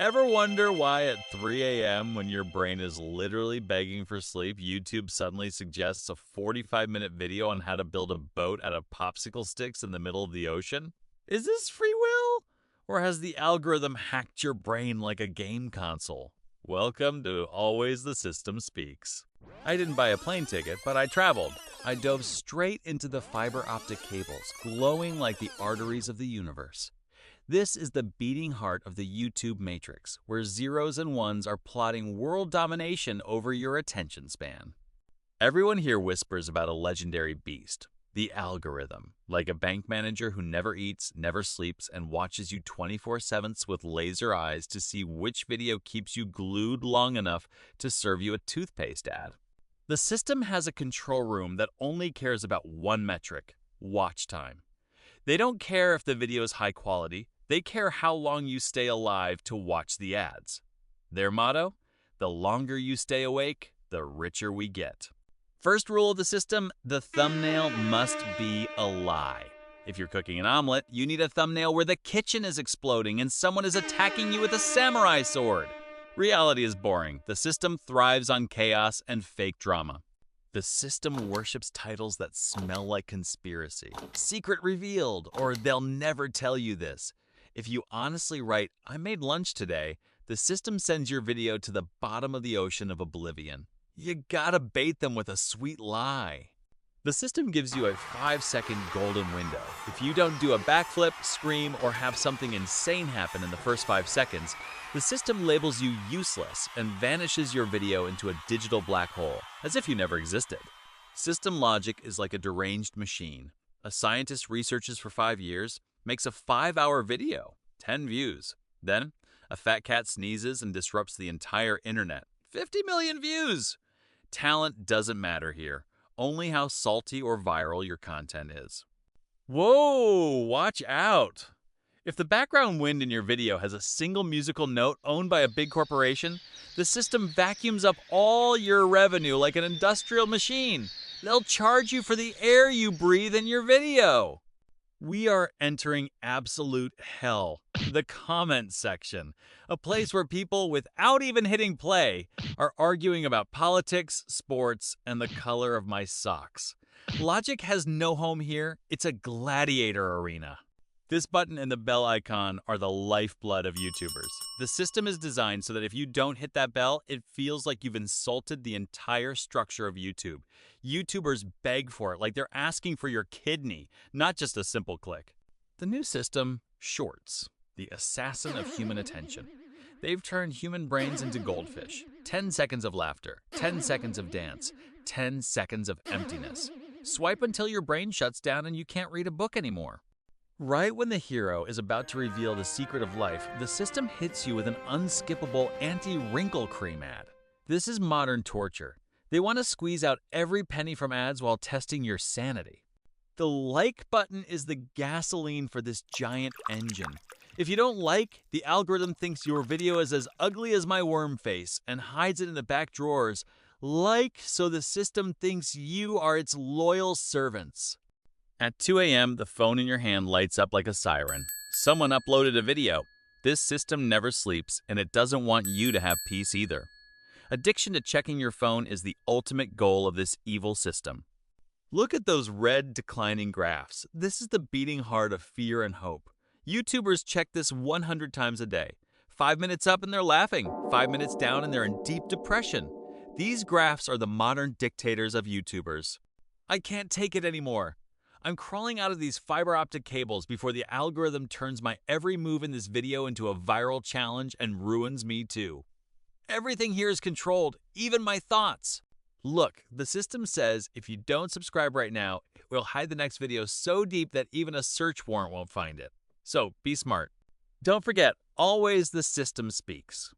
Ever wonder why at 3 a.m., when your brain is literally begging for sleep, YouTube suddenly suggests a 45-minute video on how to build a boat out of popsicle sticks in the middle of the ocean? Is this free will? Or has the algorithm hacked your brain like a game console? Welcome to Always the System Speaks. I didn't buy a plane ticket, but I traveled. I dove straight into the fiber optic cables, glowing like the arteries of the universe. This is the beating heart of the YouTube matrix, where zeros and ones are plotting world domination over your attention span. Everyone here whispers about a legendary beast, the algorithm, like a bank manager who never eats, never sleeps, and watches you 24/7 with laser eyes to see which video keeps you glued long enough to serve you a toothpaste ad. The system has a control room that only cares about one metric: watch time. They don't care if the video is high quality. They care how long you stay alive to watch the ads. Their motto: the longer you stay awake, the richer we get. First rule of the system: the thumbnail must be a lie. If you're cooking an omelet, you need a thumbnail where the kitchen is exploding and someone is attacking you with a samurai sword. Reality is boring. The system thrives on chaos and fake drama. The system worships titles that smell like conspiracy. Secret revealed, or they'll never tell you this. If you honestly write, "I made lunch today," the system sends your video to the bottom of the ocean of oblivion. You gotta bait them with a sweet lie. The system gives you a 5-second golden window. If you don't do a backflip, scream, or have something insane happen in the first 5 seconds, the system labels you useless and vanishes your video into a digital black hole, as if you never existed. System logic is like a deranged machine. A scientist researches for 5 years, makes a 5-hour video, 10 views. Then, a fat cat sneezes and disrupts the entire internet. 50 million views! Talent doesn't matter here, only how salty or viral your content is. Whoa, watch out! If the background wind in your video has a single musical note owned by a big corporation, the system vacuums up all your revenue like an industrial machine. They'll charge you for the air you breathe in your video. We are entering absolute hell, the comment section, a place where people, without even hitting play, are arguing about politics, sports, and the color of my socks. Logic has no home here. It's a gladiator arena. This button and the bell icon are the lifeblood of YouTubers. The system is designed so that if you don't hit that bell, it feels like you've insulted the entire structure of YouTube. YouTubers beg for it like they're asking for your kidney, not just a simple click. The new system: Shorts, the assassin of human attention. They've turned human brains into goldfish. 10 seconds of laughter, 10 seconds of dance, 10 seconds of emptiness. Swipe until your brain shuts down and you can't read a book anymore. Right when the hero is about to reveal the secret of life, the system hits you with an unskippable anti-wrinkle cream ad. This is modern torture. They want to squeeze out every penny from ads while testing your sanity. The like button is the gasoline for this giant engine. If you don't like, the algorithm thinks your video is as ugly as my worm face and hides it in the back drawers. Like, so the system thinks you are its loyal servants. At 2 a.m., the phone in your hand lights up like a siren. Someone uploaded a video. This system never sleeps, and it doesn't want you to have peace either. Addiction to checking your phone is the ultimate goal of this evil system. Look at those red declining graphs. This is the beating heart of fear and hope. YouTubers check this 100 times a day. 5 minutes up and they're laughing. 5 minutes down and they're in deep depression. These graphs are the modern dictators of YouTubers. I can't take it anymore. I'm crawling out of these fiber optic cables before the algorithm turns my every move in this video into a viral challenge and ruins me too. Everything here is controlled, even my thoughts. Look, the system says if you don't subscribe right now, it will hide the next video so deep that even a search warrant won't find it. So be smart. Don't forget, always the system speaks.